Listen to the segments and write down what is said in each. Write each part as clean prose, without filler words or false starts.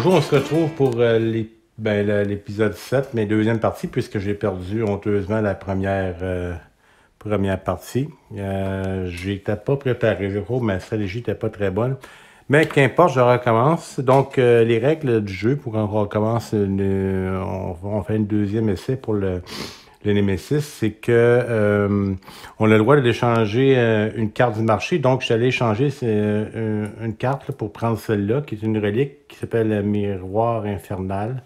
Bonjour, on se retrouve pour l'épisode 7, mais deuxième partie, puisque j'ai perdu honteusement la première partie. J'étais pas préparé, je crois, ma stratégie n'était pas très bonne. Mais qu'importe, je recommence. Donc, les règles du jeu, pour qu'on recommence, on fait une deuxième essai pour le Nemesis, c'est que on a le droit d'échanger une carte du marché. Donc, j'allais échanger une carte là, pour prendre celle-là, qui est une relique qui s'appelle le Miroir Infernal.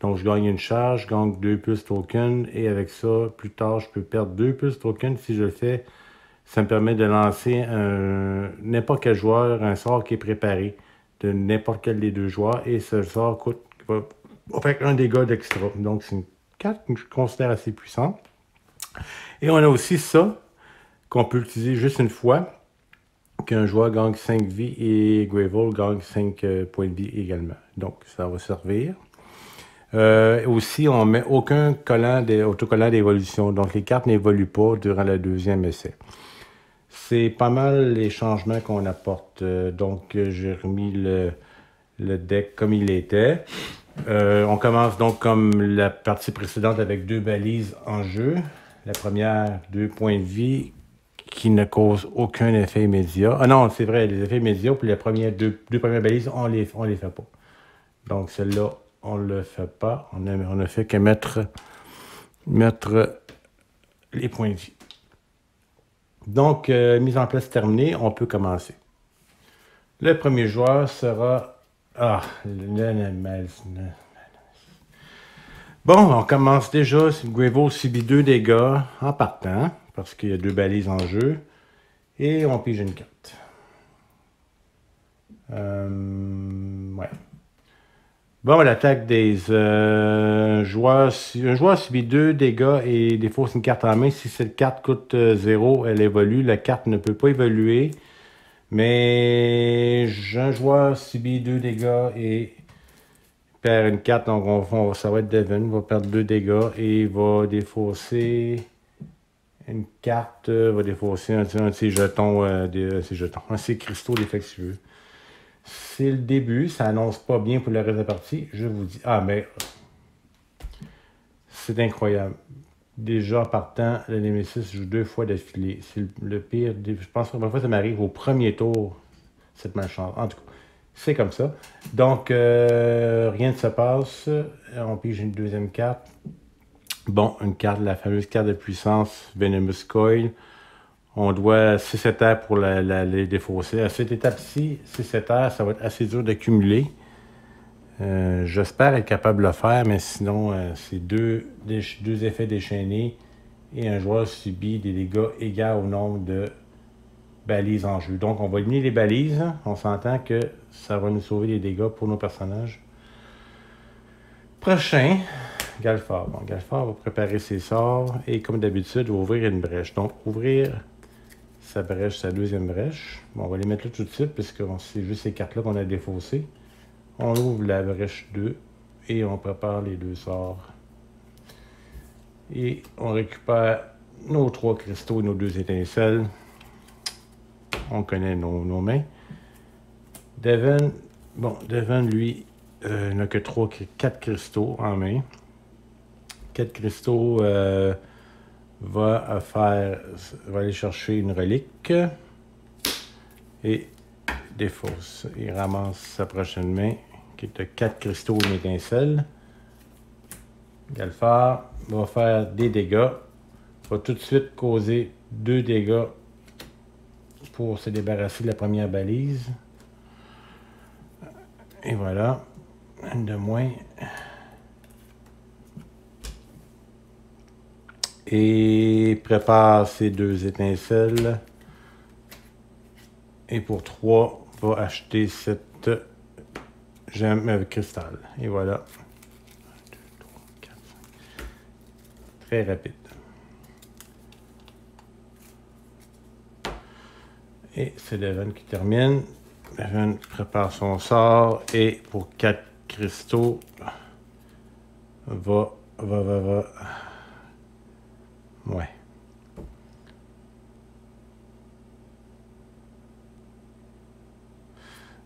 Donc, je gagne une charge, je gagne 2 plus tokens, et avec ça, plus tard, je peux perdre 2 plus tokens. Si je le fais, ça me permet de lancer n'importe quel joueur, un sort qui est préparé de n'importe quel des deux joueurs, et ce sort va faire un dégât d'extra. Donc, c'est une carte que je considère assez puissante. Et on a aussi ça, qu'on peut utiliser juste une fois, qu'un joueur gagne 5 vies et Gravel gagne 5 points de vie également. Donc, ça va servir. Aussi, on ne met aucun autocollant d'évolution. Donc, les cartes n'évoluent pas durant le deuxième essai. C'est pas mal les changements qu'on apporte. Donc, j'ai remis le deck comme il était. On commence donc comme la partie précédente avec 2 balises en jeu. La première, 2 points de vie qui ne causent aucun effet immédiat. Ah non, c'est vrai, les effets immédiats, puis les deux premières balises, on les fait pas. Donc celle-là, on ne le fait pas. On ne fait que mettre les points de vie. Donc, mise en place terminée, on peut commencer. Le premier joueur sera... Ah, bon, on commence déjà. Gravel subit 2 dégâts en partant, parce qu'il y a 2 balises en jeu. Et on pige une carte. Ouais. Bon, l'attaque des joueurs. Un joueur subit 2 dégâts et défausse une carte en main. Si cette carte coûte 0, elle évolue. La carte ne peut pas évoluer. Mais un joueur subit 2 dégâts et perd une carte. Donc, ça va être Devin. Il va perdre 2 dégâts et il va défausser une carte. Va défausser un de ses jetons. Un de ses cristaux défectueux. C'est le début, ça annonce pas bien pour le reste de la partie. Je vous dis, mais c'est incroyable. Déjà en partant, le Nemesis joue 2 fois d'affilée. C'est le pire. Je pense que parfois ça m'arrive au premier tour, cette malchance. En tout cas, c'est comme ça. Donc, rien ne se passe. On pige une deuxième carte. Bon, une carte, la fameuse carte de puissance, Venomous Coil. On doit 6 terres pour les défausser. À cette étape-ci, 6 terres, ça va être assez dur d'accumuler. J'espère être capable de le faire, mais sinon, c'est deux effets déchaînés et un joueur subit des dégâts égaux au nombre de balises en jeu. Donc, on va éliminer les balises. On s'entend que ça va nous sauver des dégâts pour nos personnages. Prochain, Galfard. Bon, Galfard va préparer ses sorts et, comme d'habitude, va ouvrir une brèche. Donc, ouvrir sa brèche, sa deuxième brèche. Bon, on va les mettre là tout de suite, puisque c'est juste ces cartes-là qu'on a défaussées. On ouvre la brèche 2 et on prépare les 2 sorts. Et on récupère nos 3 cristaux et nos 2 étincelles. On connaît nos mains. Devin, lui, n'a que 4 cristaux en main. 4 cristaux va aller chercher une relique et défausse. Il ramasse sa prochaine main qui est de 4 cristaux et une étincelle. Galfard va faire des dégâts. Va tout de suite causer 2 dégâts pour se débarrasser de la première balise. Et voilà. Une de moins. Et prépare ses 2 étincelles. Et pour 3, va acheter cette gemme avec cristal. Et voilà. 1, 2, 3, 4, 5. Très rapide. Et c'est Devin qui termine. Devin prépare son sort et pour 4 cristaux, va. Ouais.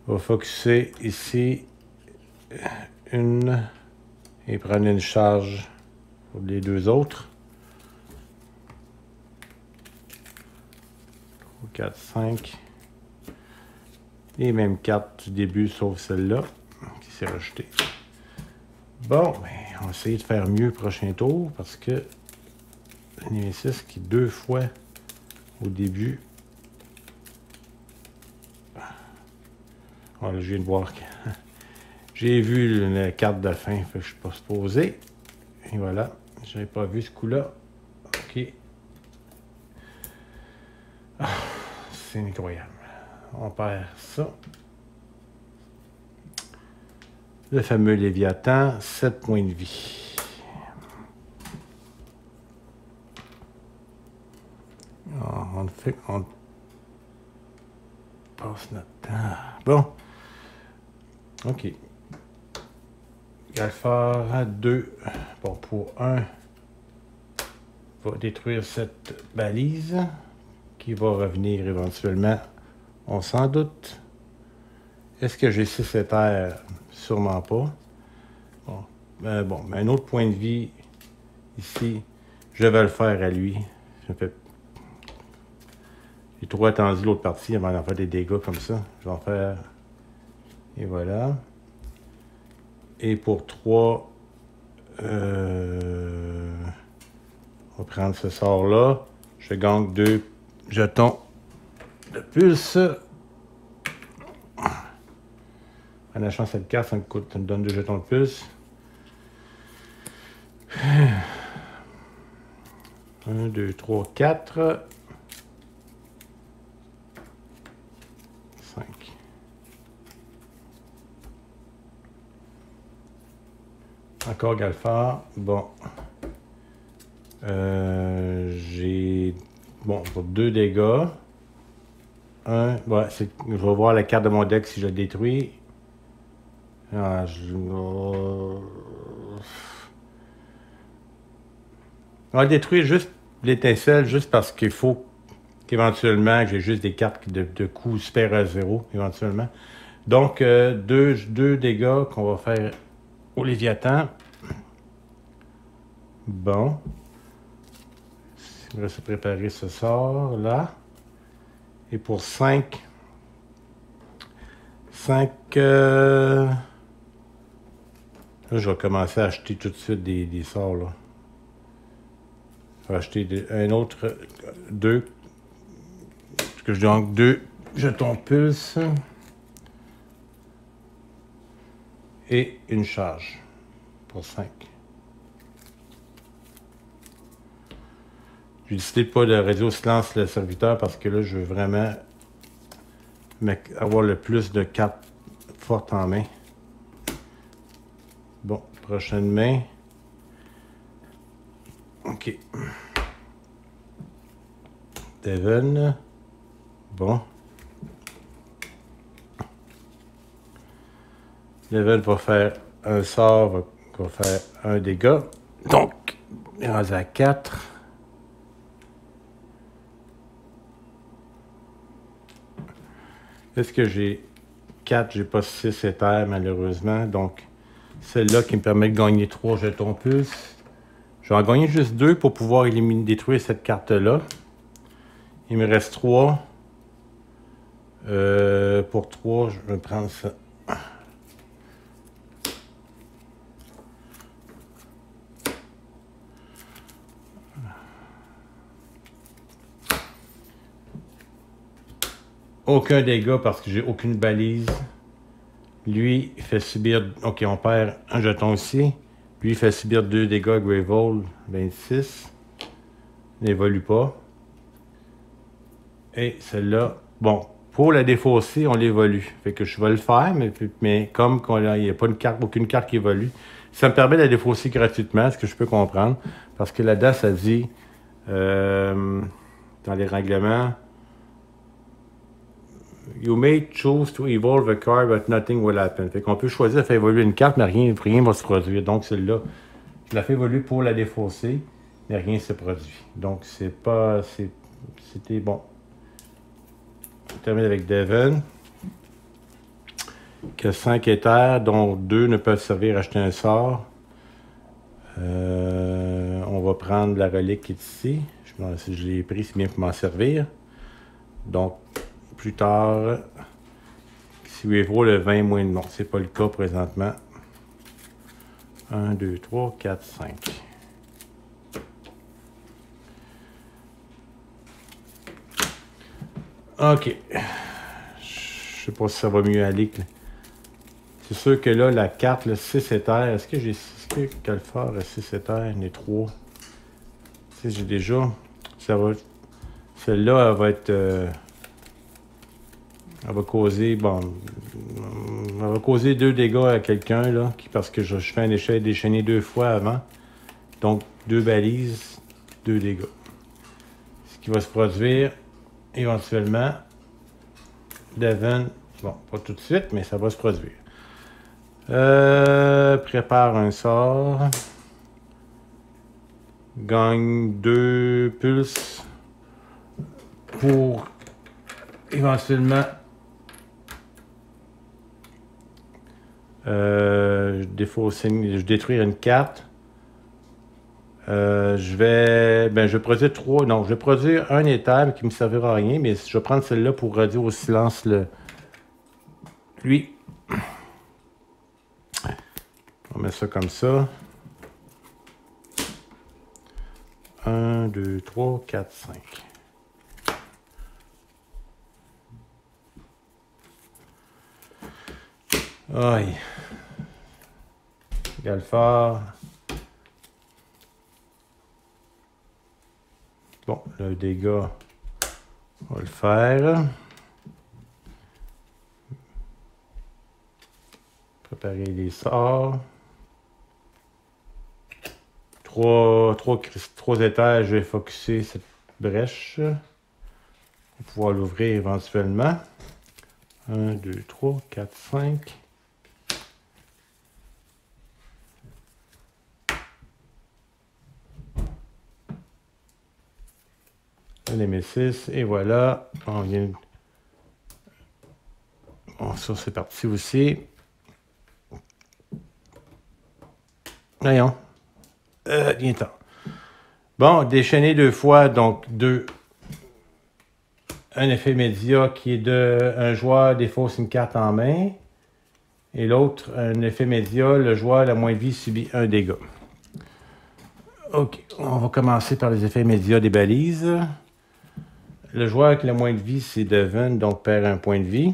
Va focusser ici une et prendre une charge pour les deux autres. 3, 4, 5. Les mêmes cartes du début, sauf celle-là, qui s'est rejetée. Bon, ben, on va essayer de faire mieux le prochain tour, parce que le Nemesis qui deux fois au début. Voilà, je viens de voir que j'ai vu la carte de fin, fait que je ne suis pas supposé. Et voilà, je n'avais pas vu ce coup-là. OK. Ah, c'est incroyable. On perd ça. Le fameux Léviathan, 7 points de vie. On passe notre temps. Bon. OK. Galfard 2. Bon, pour 1, va détruire cette balise qui va revenir éventuellement. On s'en doute. Est-ce que j'ai 6 éthers? Sûrement pas. Bon. Bon, mais un autre point de vie ici. Je vais le faire à lui. J'ai trop attendu l'autre partie avant d'en faire des dégâts comme ça. Je vais en faire. Et voilà. Et pour 3, on va prendre ce sort-là. Je gagne 2 jetons de plus. En achetant cette carte, ça me donne 2 jetons de plus. 1, 2, 3, 4. 5. Encore Galfard. Bon. J'ai... Bon, pour 2 dégâts. 1. Ouais, je vais voir la carte de mon deck si je le détruis. Ah, on va détruire juste l'étincelle, juste parce qu'il faut qu'éventuellement, j'ai juste des cartes de coups super à 0, éventuellement. Donc, 2 dégâts qu'on va faire au Léviathan. Bon. On va se préparer ce sort là. Et pour 5. 5. Là, je vais commencer à acheter tout de suite des sorts là. Je vais acheter un autre 2. Parce que je gagne 2 jetons pulse. Et une charge. Pour 5. J'ai décidé de pas de radio silence le serviteur parce que là, je veux vraiment avoir le plus de cartes fortes en main. Bon, prochaine main. OK. Devon. Bon. Devon va faire un sort, va faire un dégât. Donc, on est rendu à 4. Est-ce que j'ai 4? J'ai pas 6 éthers, malheureusement. Donc, celle-là qui me permet de gagner 3 jetons plus. Je vais en gagner juste 2 pour pouvoir détruire cette carte-là. Il me reste 3. Pour 3, je vais prendre ça. Aucun dégât parce que j'ai aucune balise. Lui, il fait subir... OK, on perd un jeton aussi. Lui, il fait subir 2 dégâts Gravel, 26. N'évolue pas. Et celle-là... Bon, pour la défausser, on l'évolue. Fait que je vais le faire, mais comme il n'y a pas aucune carte qui évolue, ça me permet de la défausser gratuitement, ce que je peux comprendre. Parce que là-dedans, ça dit... dans les règlements... You may choose to evolve a card, but nothing will happen. Fait qu'on peut choisir de faire évoluer une carte, mais rien va se produire. Donc, celle-là, je la fais évoluer pour la défausser, mais rien ne se produit. Donc, c'était bon. On termine avec Devon. que 5 éthers, dont 2 ne peuvent servir à acheter un sort. On va prendre la relique qui est ici. Si je l'ai pris, c'est bien pour m'en servir. Donc, plus tard, si Weavro le 20 moins de non, c'est pas le cas présentement. 1, 2, 3, 4, 5. OK. Je sais pas si ça va mieux aller. C'est sûr que là, la carte, le 6 éthers, est-ce que j'ai... Est-ce que Galfar a 6 éthers? Il y en a 3. Tu sais, j'ai déjà... Ça va... Celle-là, elle va être... elle va causer... Bon... Elle va causer 2 dégâts à quelqu'un, là, parce que je fais un échec déchaîné 2 fois avant. Donc, 2 balises, 2 dégâts. Ce qui va se produire, éventuellement, Devon... Bon, pas tout de suite, mais ça va se produire. Prépare un sort. Gagne 2 pulses pour éventuellement je détruire une carte. Je vais produire 3. Non, je vais produire un éther qui ne me servira à rien, mais je vais prendre celle-là pour réduire au silence lui. On met ça comme ça. 1, 2, 3, 4, 5. Aïe. Galfar. Bon, le dégât, on va le faire. Préparer les sorts. 3 étages, je vais focusser cette brèche pour pouvoir l'ouvrir éventuellement. 1, 2, 3, 4, 5. Un Némésis, et voilà. On vient... Bon, ça c'est parti aussi. Voyons. Viens-t'en. Bon, déchaîner 2 fois, donc 2. Un effet média qui est de un joueur défausse une carte en main. Et l'autre, un effet média, le joueur la moins de vie subit un dégât. Ok, on va commencer par les effets médias des balises. Le joueur qui a le moins de vie, c'est Devon, donc perd un point de vie.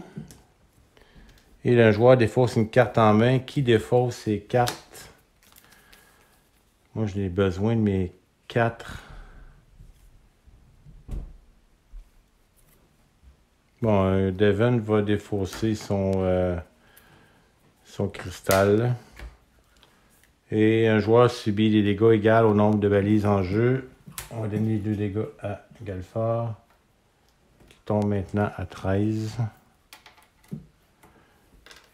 Et le joueur défausse une carte en main. Qui défausse ses cartes? Moi, j'ai besoin de mes 4. Bon, Devon va défausser son cristal. Et un joueur subit des dégâts égaux au nombre de balises en jeu. On va donner 2 dégâts à Galfar, qui tombe maintenant à 13.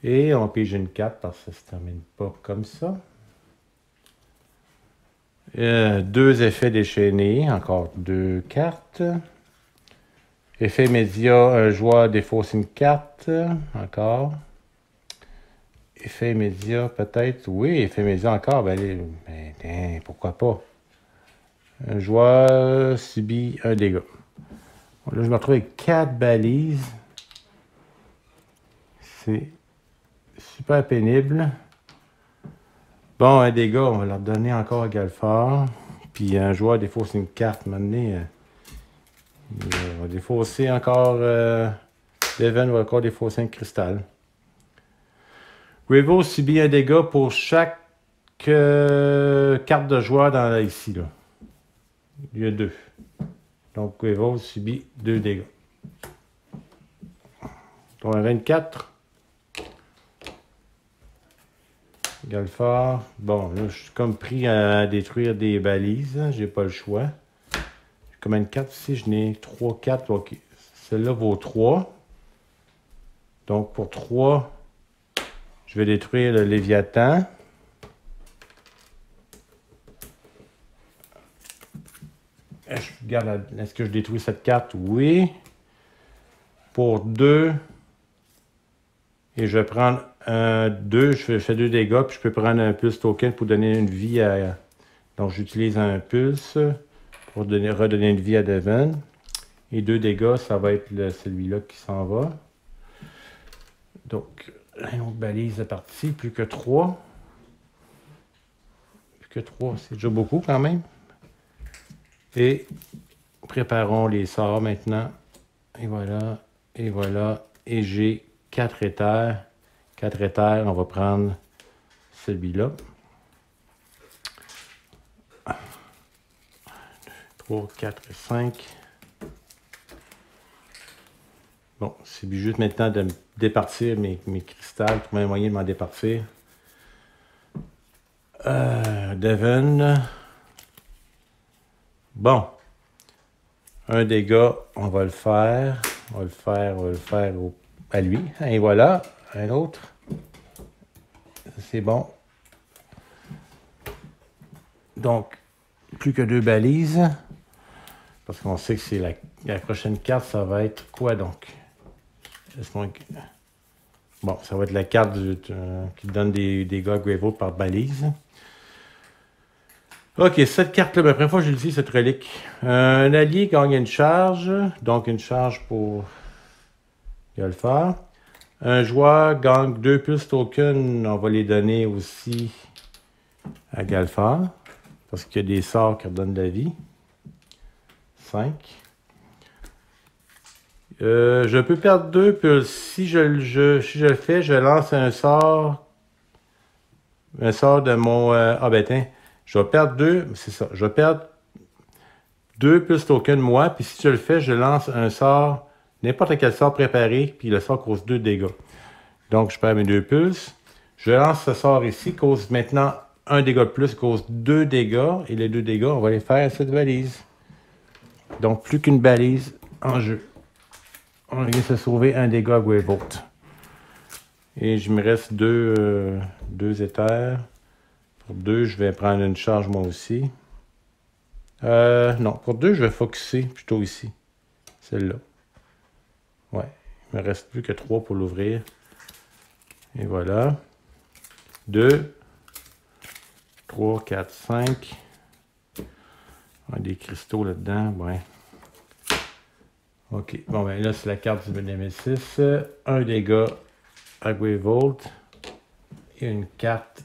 Et on pige une 4 parce que ça ne se termine pas comme ça. 2 effets déchaînés, encore 2 cartes. Effet média, un joueur défausse une carte, encore. Effet média, peut-être. Oui, effet média encore. Ben, pourquoi pas? Un joueur subit un dégât. Bon, là, je me retrouve avec 4 balises. C'est super pénible. Bon, un dégât, on va leur donner encore à Galfar. Puis un joueur défausse une carte. Maintenant, on va défausser encore... Devon va encore défausser un cristal. Weavro subit un dégât pour chaque carte de joueur ici. Là. Il y a 2. Donc, Weavro subit 2 dégâts. Donc, un 24. Galfar. Bon, là, je suis comme pris à détruire des balises. J'ai pas le choix. J'ai comme une carte ici. Je n'ai 3 4. OK. Celle-là vaut 3. Donc, pour 3, je vais détruire le Léviathan. Est-ce que je détruis cette carte? Oui. Pour 2. Et je vais prendre un 2, je fais 2 dégâts, puis je peux prendre un pulse token pour donner une vie à... Donc j'utilise un pulse pour redonner une vie à Devon. Et 2 dégâts, ça va être celui-là qui s'en va. Donc, une autre balise de partie, plus que 3. Plus que 3, c'est déjà beaucoup quand même. Et préparons les sorts maintenant. Et voilà, et voilà. Et j'ai 4 éthers. 4 éthers, on va prendre celui-là. 3, 4 et 5. Bon, c'est juste maintenant de me départir mes cristals, trouver un moyen de m'en départir. Devon. Bon. Un dégât, on va le faire. On va le faire à lui. Et voilà, un autre. C'est bon. Donc, plus que 2 balises. Parce qu'on sait que c'est la prochaine carte, ça va être quoi donc? Bon, ça va être la carte qui donne des dégâts Gravel par balise. Ok, cette carte-là, la première fois que j'utilise cette relique. Un allié gagne une charge, donc une charge pour Galfar. Un joueur gagne 2 plus tokens, on va les donner aussi à Galfar, parce qu'il y a des sorts qui redonnent de la vie. 5. Je peux perdre 2 pulses. Si je le fais, je lance un sort. Un sort de mon... ah ben tiens, je vais perdre 2. C'est ça. Je vais perdre 2 plus tokens moi. Puis si je le fais, je lance un sort, n'importe quel sort préparé. Puis le sort cause 2 dégâts. Donc je perds mes 2 pulses. Je lance ce sort ici, cause maintenant 1 dégât de plus, cause 2 dégâts. Et les 2 dégâts, on va les faire à cette balise. Donc plus qu'une balise en jeu. On vient se sauver un dégât à Greybolt. Et je me reste 2 éthers. Pour 2, je vais prendre une charge moi aussi. Non, pour 2, je vais focusser plutôt ici. Celle-là. Ouais. Il me reste plus que 3 pour l'ouvrir. Et voilà. 2, 3, 4, 5. On a des cristaux là-dedans. Ouais. Ok. Bon, ben là, c'est la carte du Nemesis. Un dégât à Greyvolt. Et une carte.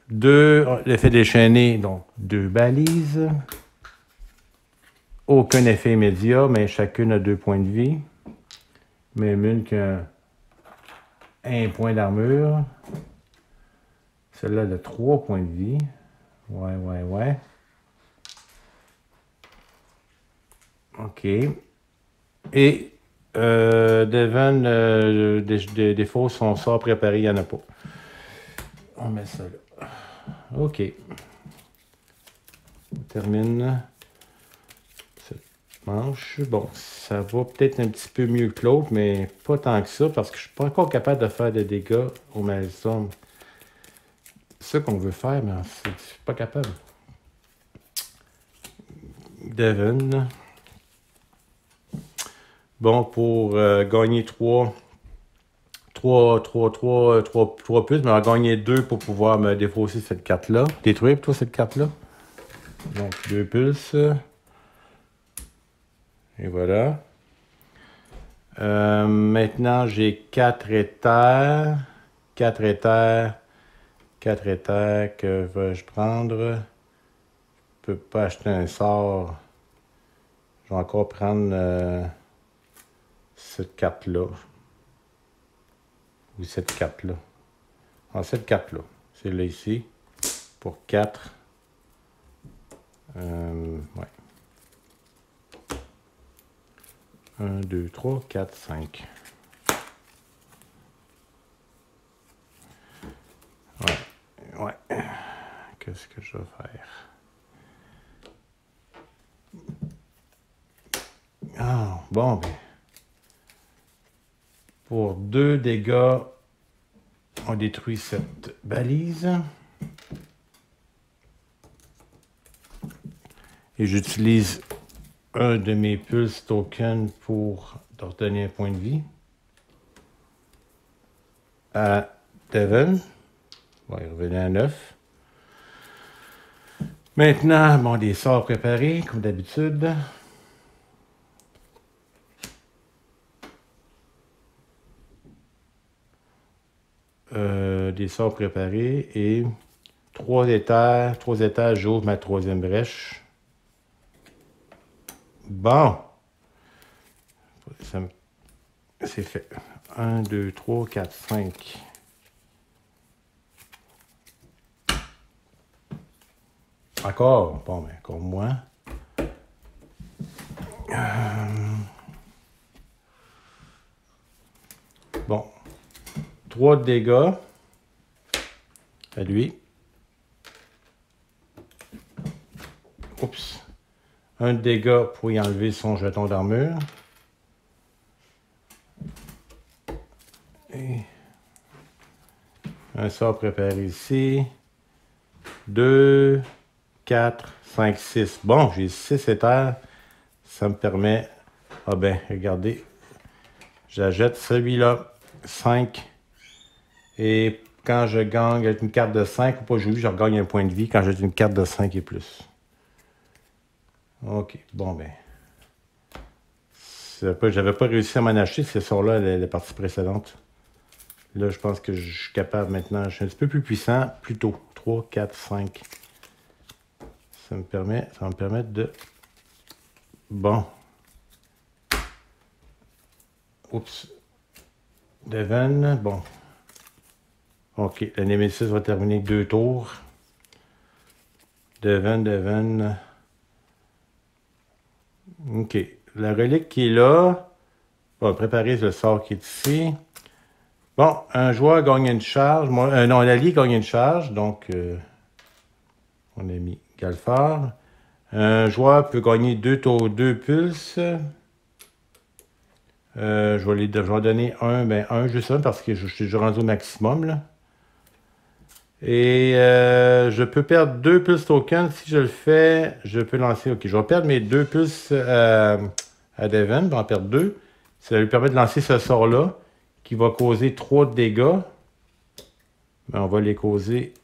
2, l'effet déchaîné, donc 2 balises. Aucun effet immédiat, mais chacune a 2 points de vie. Même une qui a un point d'armure. Celle-là a 3 points de vie. Ouais. OK. Et Devon, des défauts, son sort préparé, il n'y en a pas. On met ça là. OK. On termine cette manche. Bon, ça va peut-être un petit peu mieux que l'autre, mais pas tant que ça, parce que je ne suis pas encore capable de faire des dégâts au Maelstrom. C'est ça qu'on veut faire, mais je ne suis pas capable. Devon. Bon, pour gagner 3 plus, mais on va gagner 2 pour pouvoir me défausser cette carte-là. Détruire plutôt cette carte-là. Donc 2 pulses. Et voilà. Maintenant, j'ai 4 éthers. 4 éthers. 4 éthers. Que vais-je prendre? Je peux pas acheter un sort. Je vais encore prendre cette carte-là. Ou cette carte-là. Ah, cette carte-là. C'est là ici. Pour 4. Ouais. 1, 2, 3, 4, 5. Ouais. Qu'est-ce que je vais faire? Ah, bon, ben. Pour 2 dégâts, on détruit cette balise. Et j'utilise un de mes pulse tokens pour leur donner un point de vie. à Devon. Bon, il revenait à 9. Maintenant, bon, des sorts préparés, comme d'habitude. Des sorts préparés et 3 étages, j'ouvre ma 3e brèche. Bon. C'est fait. 1, 2, 3, 4, 5. Encore? Bon, ben, encore moins. Bon. 3 de dégâts. À lui. Oups. 1 de dégâts pour y enlever son jeton d'armure. Et un sort préparé ici. 2, 4, 5, 6. Bon, j'ai 6 éthers. Ça me permet... Ah ben, regardez. J'achète celui-là. 5. Et quand je gagne avec une carte de 5 ou pas jouer, je regagne un point de vie quand j'ai une carte de 5 et plus. Ok, bon ben. J'avais pas réussi à m'en acheter ce sort-là, la partie précédente. Là, je pense que je suis capable maintenant. Je suis un petit peu plus puissant, plus tôt. 3, 4, 5. Ça va me permettre de... Bon. Oups. Devon, bon. Ok, le Nemesis va terminer 2 tours. Devon. Ok. La relique qui est là. On va préparer le sort qui est ici. Bon, un joueur gagne une charge. Non, un allié gagne une charge. Donc, on a mis Galfard. Un joueur peut gagner 2 tours, 2 pulses. Je vais donner un, juste un, parce que je suis déjà rendu au maximum, là. Et je peux perdre 2 pulse tokens. Si je le fais, je peux lancer... Ok, je vais perdre mes 2 pulses à Devon. Je vais en perdre 2. Ça lui permet de lancer ce sort-là, qui va causer 3 de dégâts. Mais on va les causer...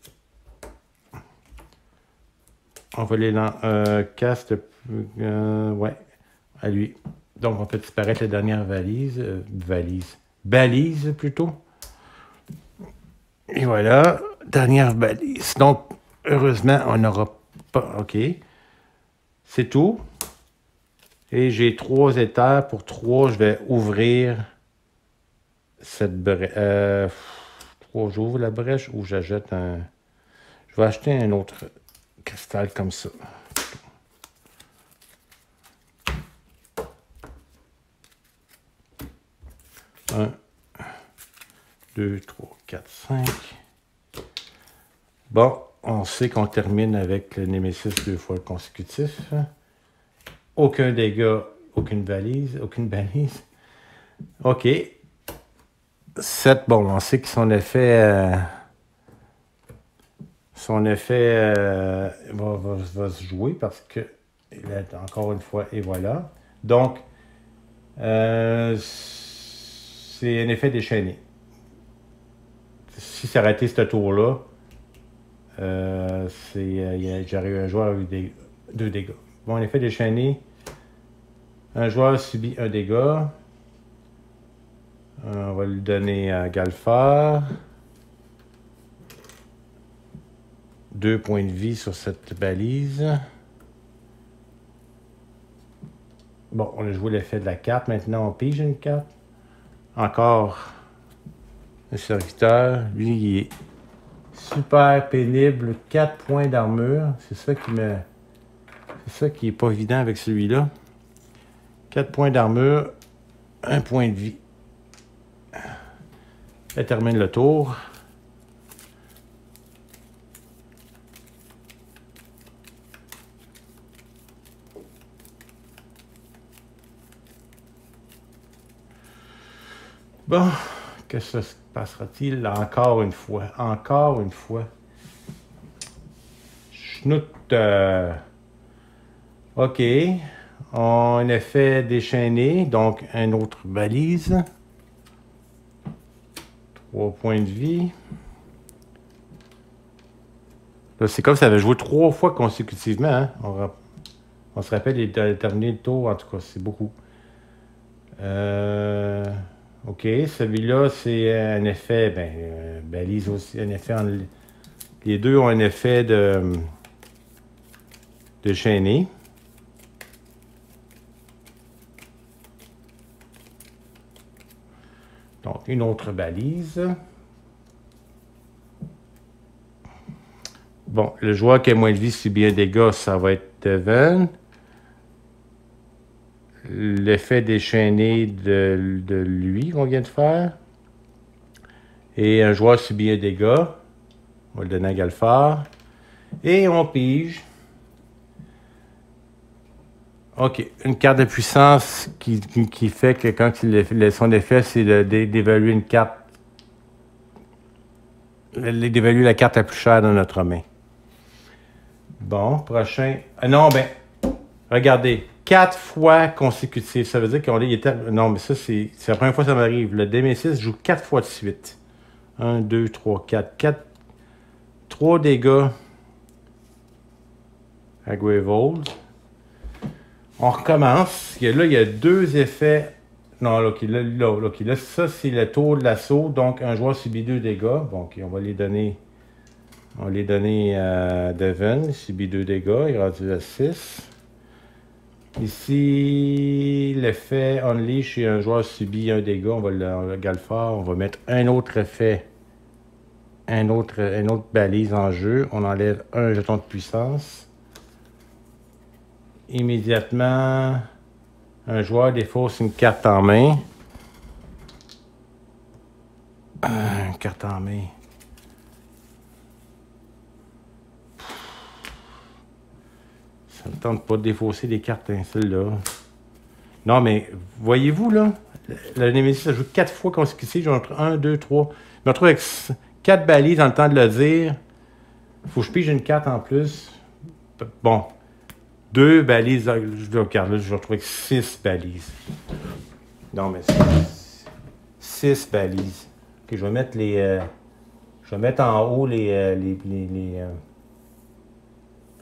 On va les cast... ouais, à lui. Donc, on fait disparaître la dernière balise plutôt. Et voilà, dernière balise. Donc, heureusement, on n'aura pas... OK. C'est tout. Et j'ai 3 éthers. Pour 3, je vais ouvrir cette brèche. J'ouvre la brèche ou j'achète un... Je vais acheter un autre cristal comme ça. 1, 2, 3, 4, 5. Bon, on sait qu'on termine avec le Nemesis 2 fois consécutif. Aucun dégât, aucune balise. OK. 7, bon, on sait que son effet... va se jouer parce que... Encore une fois, et voilà. Donc, c'est un effet déchaîné. Si ça arrêtait ce tour-là, j'aurais eu un joueur avec 2 dégâts. Bon, effet déchaîné. Un joueur subit un dégât. On va lui donner à Galfard. 2 points de vie sur cette balise. Bon, on a joué l'effet de la carte. Maintenant, on pige une carte. Encore un serviteur. Lui, il est super pénible. 4 points d'armure. C'est ça qui est pas évident avec celui-là. 4 points d'armure. 1 point de vie. Elle termine le tour. Bon, qu'est-ce que se passera-t-il encore une fois? Encore une fois. Schnout. OK. On a fait déchaîner, donc une autre balise. 3 points de vie. Là, c'est comme si ça avait joué 3 fois consécutivement. Hein? On se rappelle, il a terminé le tour, en tout cas, c'est beaucoup. OK, celui-là, c'est un effet, balise aussi, un effet les deux ont un effet de chaîner. Donc, une autre balise. Bon, le joueur qui a moins de vie subit un dégât, ça va être Devon. L'effet déchaîné de lui qu'on vient de faire. Et un joueur subit un dégât. On va le donner à Galfard. Et on pige. OK. Une carte de puissance qui fait que quand son effet, c'est d'évaluer une carte. D'évaluer la carte la plus chère dans notre main. Bon, prochain. Non, regardez. 4 fois consécutif. Ça veut dire qu'on est. Non, mais ça, c'est la première fois que ça m'arrive. Le D6 joue 4 fois de suite. 1, 2, 3, 4. 3 dégâts à Greyvold. On recommence. Là, il y a 2 effets. Non, là, là, ça, c'est le tour de l'assaut. Donc, un joueur subit 2 dégâts. Bon, OK, on va les donner. On va les donner à Devon. Il subit 2 dégâts. Il est rendu à 6. Ici, l'effet Unleash et un joueur subit 1 dégât. On va le Galfard. On va mettre un autre effet. Une autre balise en jeu. On enlève un jeton de puissance. Immédiatement, un joueur défausse une carte en main. Une carte en main. Ça ne me tente pas de défausser des cartes, hein, celle-là. Non, mais voyez-vous, là, la Némésis, ça joue 4 fois consécutif. J'en ai 1, 2, 3. Je me retrouve avec 4 balises dans le temps de le dire. Il faut que je pige une carte en plus. Bon. 2 balises. Regarde, là, je vais retrouver avec 6 balises. Non, mais c'est 6 balises. OK, je vais mettre les. Je vais mettre en haut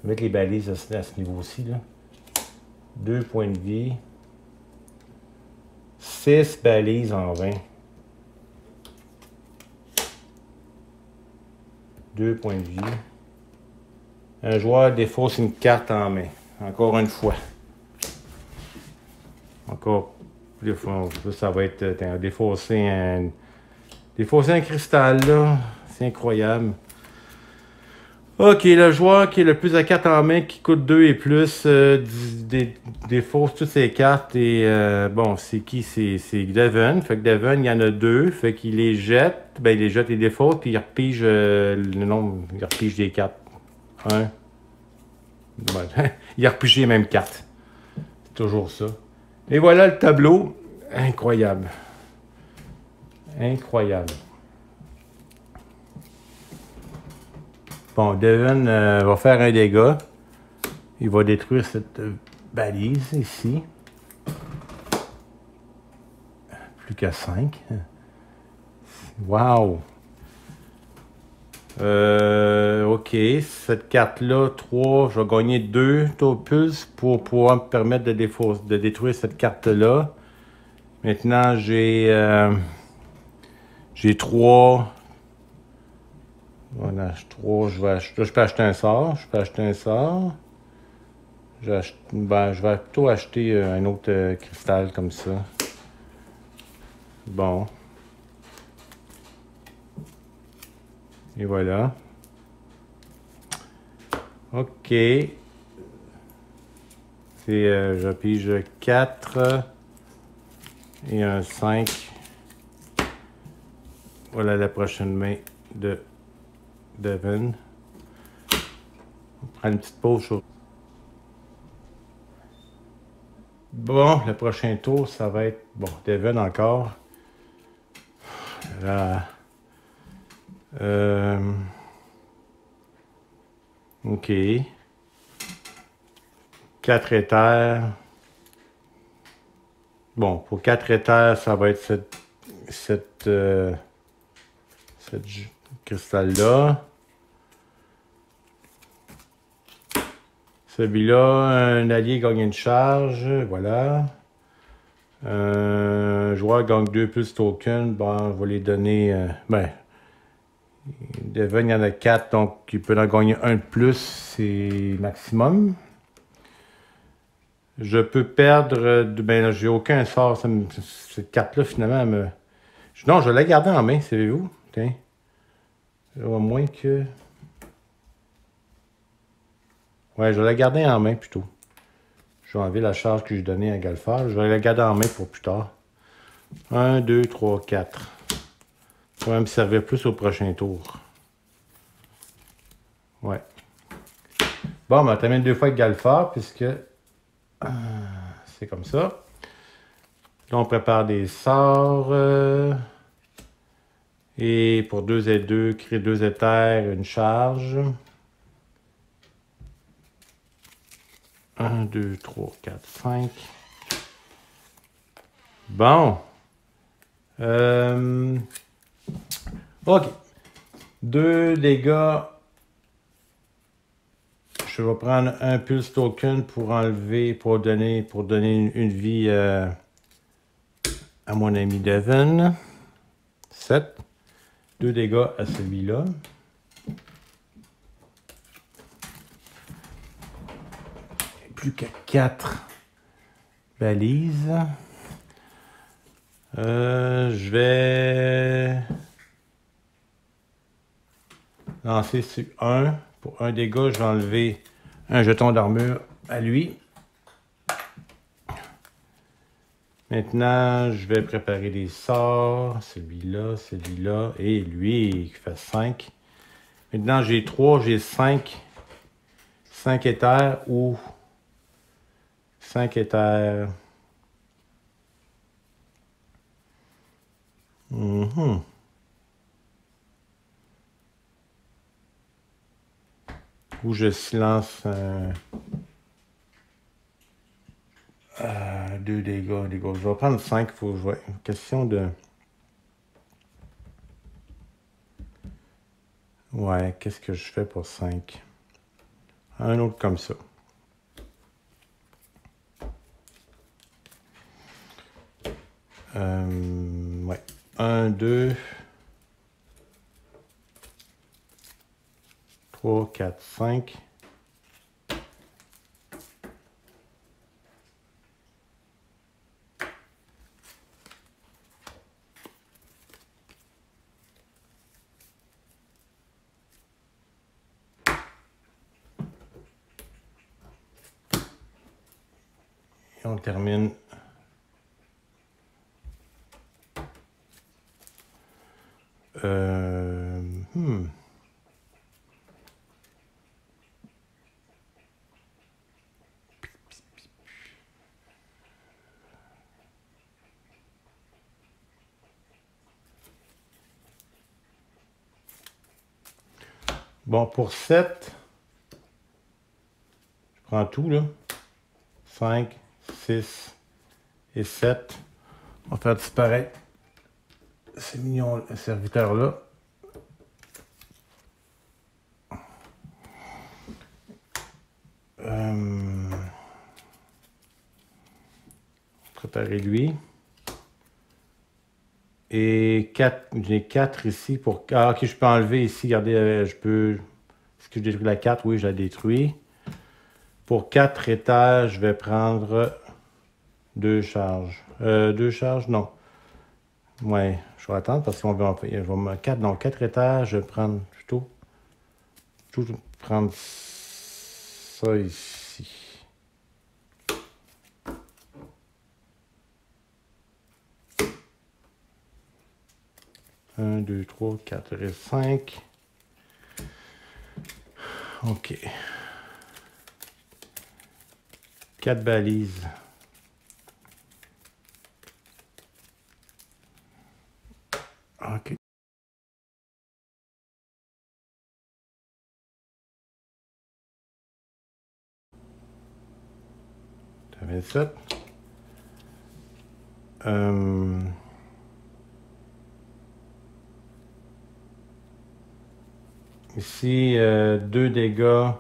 je vais mettre les balises à ce niveau-ci, là. 2 points de vie. 6 balises en 20. 2 points de vie. Un joueur défausse une carte en main. Encore une fois. Encore plus fois. Ça va être défausser un cristal là. C'est incroyable. OK, le joueur qui est le plus à 4 en main, qui coûte 2 et plus, défausse toutes ses cartes. Et bon, c'est qui? C'est Devon. Fait que Devon, il y en a 2. Fait qu'il les jette. Ben, il les jette, il défausse, puis il repige le nombre. Il repige des cartes. 1. Ben, il a repigé les mêmes cartes. C'est toujours ça. Et voilà le tableau. Incroyable. Incroyable. Bon, Devon va faire un dégât. Il va détruire cette balise ici. Plus qu'à 5. Wow! OK. Cette carte-là, 3, je vais gagner 2 topus pour pouvoir me permettre de détruire cette carte-là. Maintenant, j'ai 3. Voilà, 3. Je peux acheter un sort. Je vais plutôt acheter un autre cristal comme ça. Bon. Et voilà. OK. Je pige 4 et un 5. Voilà la prochaine main de Devon. On prend une petite pause. Bon, le prochain tour, ça va être... Bon, Devon encore. Là... OK. 4 éthers. Bon, pour 4 éthers, ça va être cette ce cristal-là. Celui-là, un allié gagne une charge, voilà. Un joueur gagne 2 plus tokens, bon, on va les donner, Devon, il y en a 4, donc il peut en gagner un de plus, c'est maximum. Je peux perdre, ben j'ai aucun sort, cette carte-là finalement, non, je vais la garder en main, savez-vous? Tiens, au moins que... Ouais, je vais la garder en main plutôt. Je vais enlever la charge que j'ai donnée à Galfard. Je vais la garder en main pour plus tard. 1, 2, 3, 4. Ça va me servir plus au prochain tour. Ouais. Bon, ben, on termine 2 fois avec Galfard, puisque c'est comme ça. Là, on prépare des sorts. Et pour 2 et 2, créer 2 éthers, une charge. 1, 2, 3, 4, 5. Bon. OK. 2 dégâts. Je vais prendre un pulse token pour enlever, pour donner une vie à mon ami Devon. 7. 2 dégâts à celui-là. Plus que 4 balises. Je vais lancer sur 1. Pour un dégât, je vais enlever un jeton d'armure à lui. Maintenant, je vais préparer des sorts. Celui-là et lui qui fait 5. Maintenant, j'ai 3, j'ai 5. 5 éthers ou 5 éthers. Ou je silence 2 dégâts. Je vais prendre 5. Faut jouer. Question de... Ouais, qu'est-ce que je fais pour 5? Un autre comme ça. Ouais. 1, 2, 3, 4, 5. Et on termine. Bon, pour 7, je prends tout, là. 5, 6 et 7. On va faire disparaître ces mignons serviteurs-là. Préparer lui. Et 4, j'ai 4 ici pour... Ah, ok, je peux enlever ici, regardez, je peux... Est-ce que je détruis la 4? Oui, je la détruis. Pour 4 étages, je vais prendre 2 charges. 2 charges, non. Ouais, je vais attendre parce qu'on va... 4 étages, je vais prendre plutôt prendre ça ici. Un, 2, 3, 4 et 5. OK. 4 balises. OK. Ça fait 7. Ici, 2 dégâts.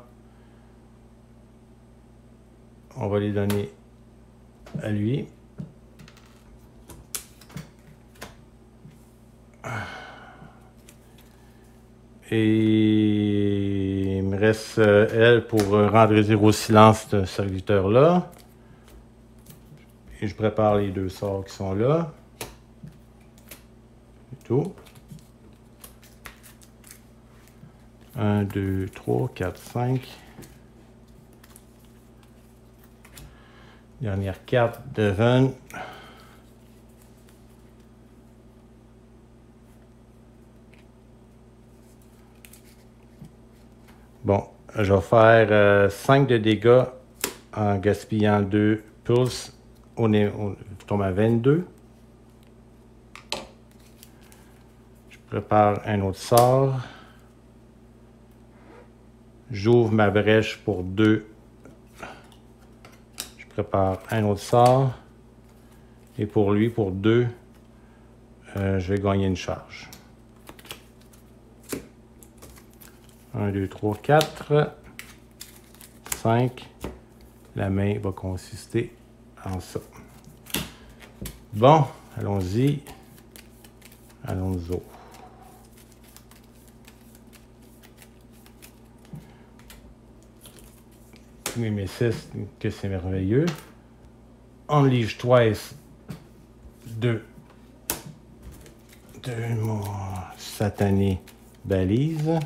On va les donner à lui. Et il me reste elle pour rendre 0 silence ce serviteur-là. Et je prépare les 2 sorts qui sont là. C'est tout. 1, 2, 3, 4, 5. Dernière carte, Devon. Bon, je vais faire 5 de dégâts en gaspillant 2 pulses. On tombe à 22. Je prépare un autre sort. J'ouvre ma brèche pour 2. Je prépare un autre sort. Et pour lui, pour 2, je vais gagner une charge. 1, 2, 3, 4, 5. La main va consister en ça. Bon, allons-y. Allons-y. Mes 6, que c'est merveilleux. Unleash twice de mon satané balise.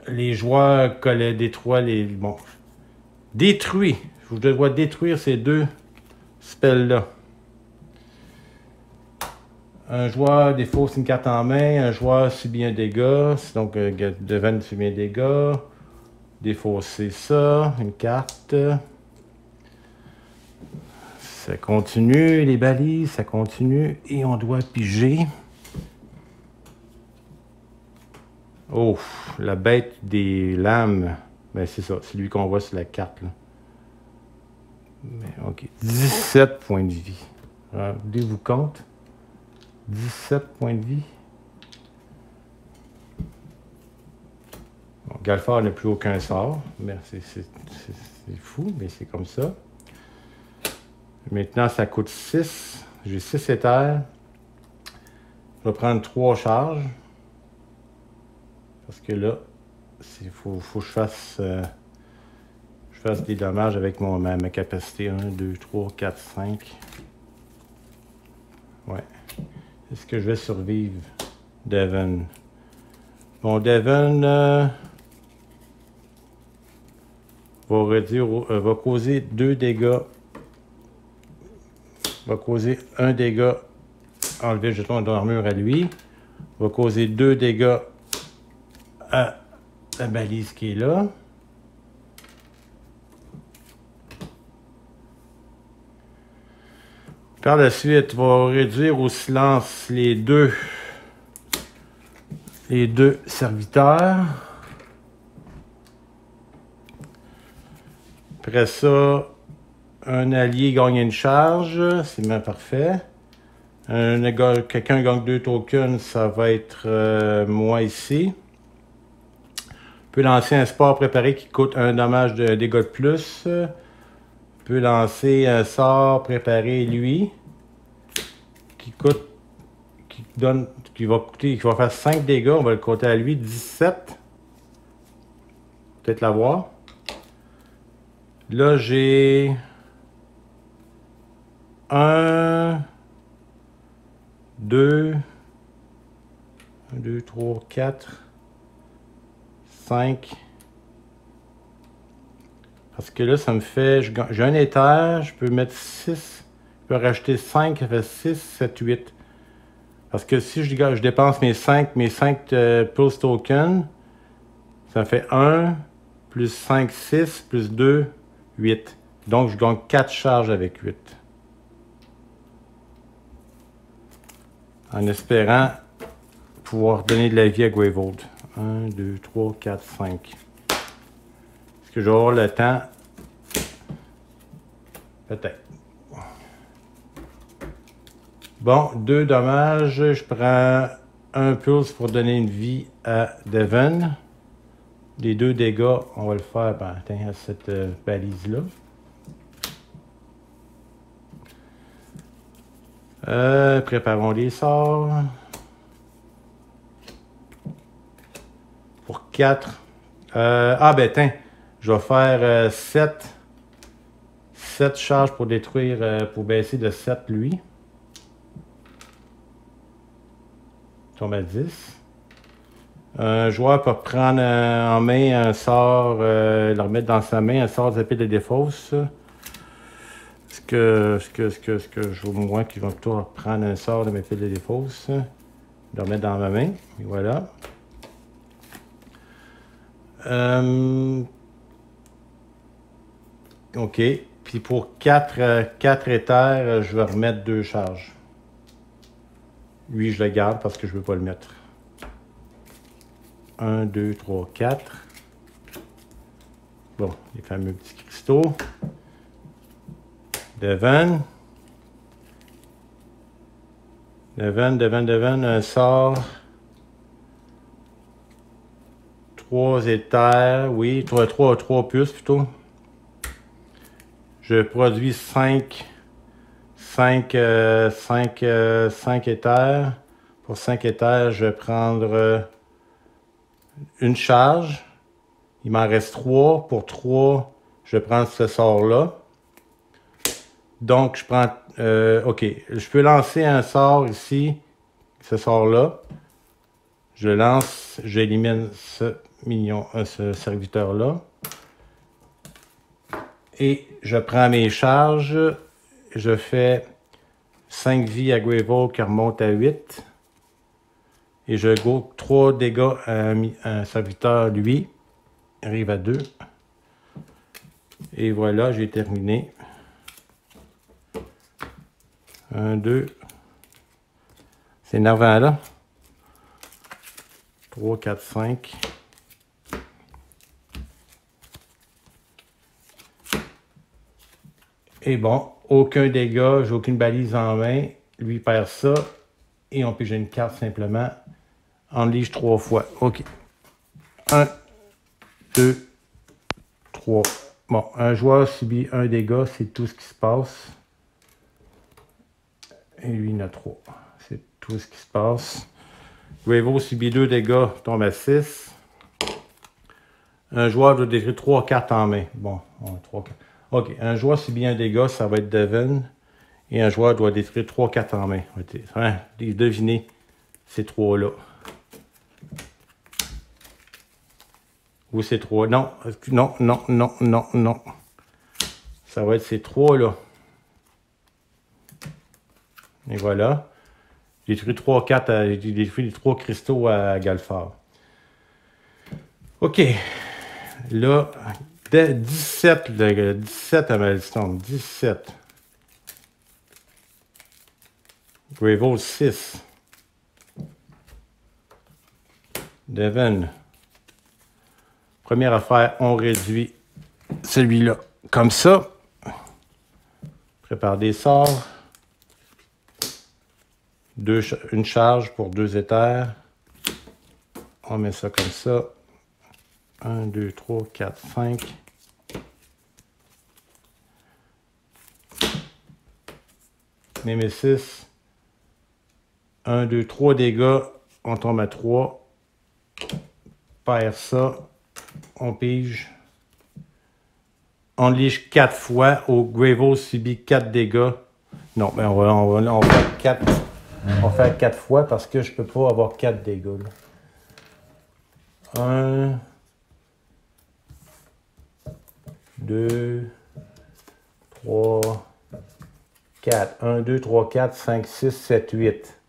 Les joueurs collaient détruire les... Bon. Détruit. Je dois détruire ces 2 spells-là. Un joueur défausse une carte en main. Un joueur subit un dégât. Donc, Devon subit un dégât. Défausser ça. Une carte. Ça continue. Les balises, ça continue. Et on doit piger. Oh, la bête des lames. Ben, c'est ça, c'est lui qu'on voit sur la carte, là. Mais, ok. 17 points de vie. Rendez-vous compte? 17 points de vie. Bon, Galfard n'a plus aucun sort. Mais c'est fou, mais c'est comme ça. Maintenant, ça coûte 6. J'ai 6 éthers. Je vais prendre 3 charges. Parce que là, il faut que je fasse des dommages avec ma capacité. 1, 2, 3, 4, 5. Ouais. Est-ce que je vais survivre, Devon? Bon, Devon va causer 2 dégâts. Va causer 1 dégât. Enlever le jeton d'armure à lui. Va causer 2 dégâts à la balise qui est là. Par la suite, va réduire au silence les deux serviteurs. Après ça, un allié gagne une charge, c'est bien parfait. Quelqu'un gagne 2 tokens, ça va être moi ici. Peut lancer un sport préparé qui coûte un dommage de dégâts de plus. Peut lancer un sort préparé, lui, qui va faire 5 dégâts. On va le compter à lui, 17. Peut-être l'avoir. Là, j'ai 1, 2, 3, 4, 5. Parce que là, ça me fait... J'ai un éther, je peux mettre 6. Je peux rajouter 5, ça fait 6, 7, 8. Parce que si je dépense mes 5 pulse tokens, ça fait 1, plus 5, 6, plus 2, 8. Donc, je gagne 4 charges avec 8. En espérant pouvoir donner de la vie à Greyvold. 1, 2, 3, 4, 5. Est-ce que je vais avoir le temps? Peut-être. Bon, 2 dommages. Je prends un pulse pour donner une vie à Devon. Les 2 dégâts, on va le faire à cette balise-là. Préparons les sorts. Pour 4. Je vais faire 7 charges pour détruire, pour baisser de 7 lui. Tombe à 10. Un joueur peut prendre en main un sort, le remettre dans sa main, un sort d'épée de défausse. Ce que je vois moi qui va plutôt prendre un sort de mes épée de défausse, le remettre dans ma main, et voilà. OK. Puis pour 4 éthers, je vais remettre 2 charges. Lui, je le garde parce que je ne veux pas le mettre. 1, 2, 3, 4. Bon, les fameux petits cristaux. Devon, un sort. 3 éthers, oui, 3 puces plutôt. Je produis 5 éthers. Pour 5 éthers, je vais prendre une charge. Il m'en reste 3. Pour 3, je vais prendre ce sort-là. Donc, je prends... OK, je peux lancer un sort ici, ce sort-là. Je lance, j'élimine ce serviteur-là. Et je prends mes charges. Je fais 5 vies à Gravel qui remonte à 8. Et je go 3 dégâts à un serviteur, lui. Il arrive à 2. Et voilà, j'ai terminé. 1, 2. C'est énervant là. 3, 4, 5. Et bon, aucun dégât, j'ai aucune balise en main. Lui perd ça. Et on pige une carte simplement. Unleash 3 fois. OK. 1, 2, 3. Bon, un joueur subit un dégât, c'est tout ce qui se passe. Et lui, il en a 3. C'est tout ce qui se passe. Gravel subit 2 dégâts, tombe à 6. Un joueur doit détruire 3 cartes en main. Bon, 3 cartes. OK, un joueur subit un dégât, ça va être Devon. Et un joueur doit détruire 3 cartes en main. Hein, devinez ces 3-là. Ou ces 3. Non, non, non, non, non, non. Ça va être ces 3-là. Et voilà. J'ai détruit 3 cartes, j'ai détruit les 3 cristaux à Galfard. OK. Là, 17 à Milestone. 17. Gravel 6. Devon. Première affaire, on réduit celui-là comme ça. Prépare des sorts. Une charge pour 2 éthers. On met ça comme ça. 1, 2, 3, 4, 5. Némésis. 1, 2, 3 dégâts. On tombe à 3. Perd ça. On pige. On liche 4 fois. Au Gravel subit 4 dégâts. Non, mais on va faire 4. On va faire 4 fois parce que je peux pas avoir 4 dégâts. Là. 1, 2, 3, 4. 1, 2, 3, 4, 5, 6, 7, 8.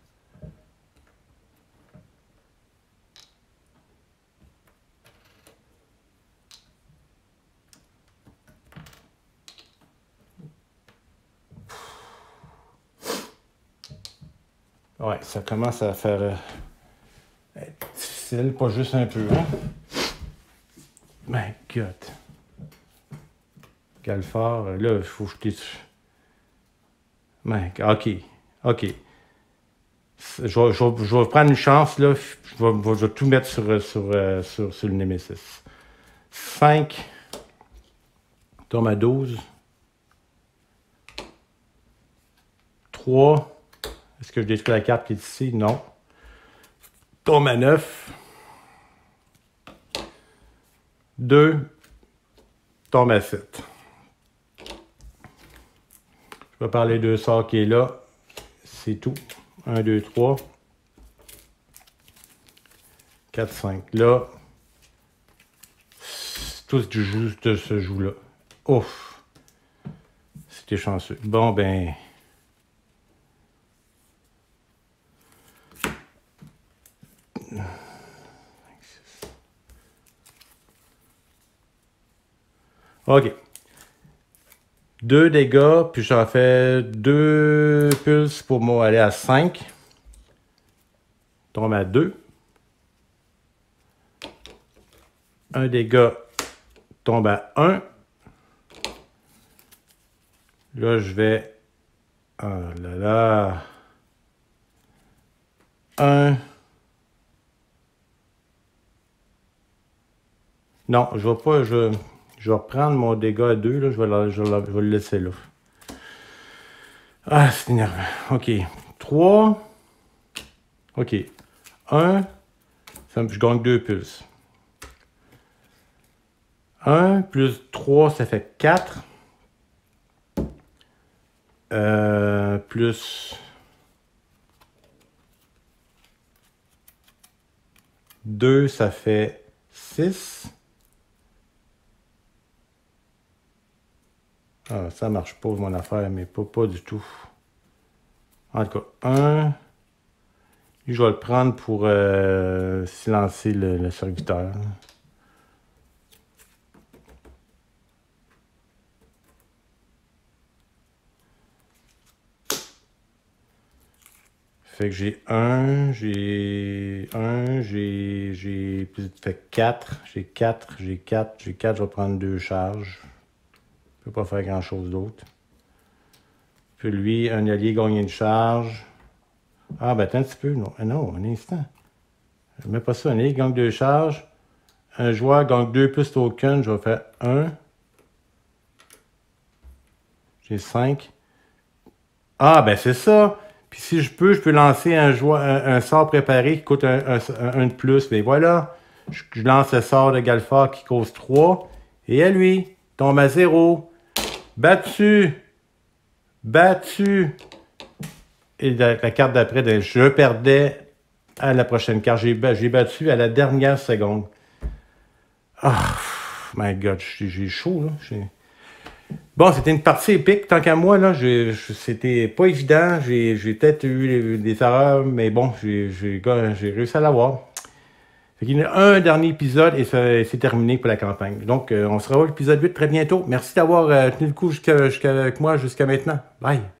Ouais, ça commence à faire être difficile, pas juste un peu, hein? My God. Galfard, là, il faut jeter... OK. OK. Je vais prendre une chance, là. Je vais tout mettre sur le Nemesis. 5. Tombe à 12. 3. Est-ce que je détruis la carte qui est ici? Non. Tombe à 9. 2. Tombe à 7. Je vais parler de sort qui est là. C'est tout. 1, 2, 3. 4, 5. Là, tout juste ce joue-là. Ouf! C'était chanceux. Bon, ben... OK. 2 dégâts, puis j'en fais 2 pulses pour moi aller à 5. Tombe à 2. 1 dégât tombe à 1. Là, je vais... Oh là là... 1. Non, je vais pas... Je vais reprendre mon dégât à 2. Là, je vais le laisser là. Ah, c'est énervant. OK. 3. OK. 1. Je gagne 2 pulses. 1 plus 3, ça fait 4. Plus 2, ça fait 6. Ah, ça marche pas mon affaire, mais pas du tout. En tout cas, 1. Je vais le prendre pour silencer le serviteur. Fait que j'ai 1, j'ai fait 4, j'ai 4, j'ai 4, j'ai 4, je vais prendre 2 charges. Je ne peux pas faire grand chose d'autre. Puis lui, un allié gagne une charge. Ah, ben attends un petit peu, non, non, un instant. Je ne mets pas ça, un allié gagne 2 charges. Un joueur gagne 2 plus tokens, je vais faire 1. J'ai 5. Ah, ben c'est ça. Puis si je peux lancer un sort préparé qui coûte un de plus. Mais voilà, je lance le sort de Galfar qui cause 3. Et à lui, tombe à 0. Battu. Battu. Et la carte d'après, je perdais à la prochaine carte. J'ai battu à la dernière seconde. Ah, my God, j'ai chaud, là. Bon, c'était une partie épique, tant qu'à moi, là, c'était pas évident, j'ai peut-être eu des erreurs, mais bon, j'ai réussi à l'avoir. Fait qu'il y a un dernier épisode et c'est terminé pour la campagne. Donc, on se revoit à l'épisode 8 très bientôt. Merci d'avoir tenu le coup avec moi jusqu'à maintenant. Bye!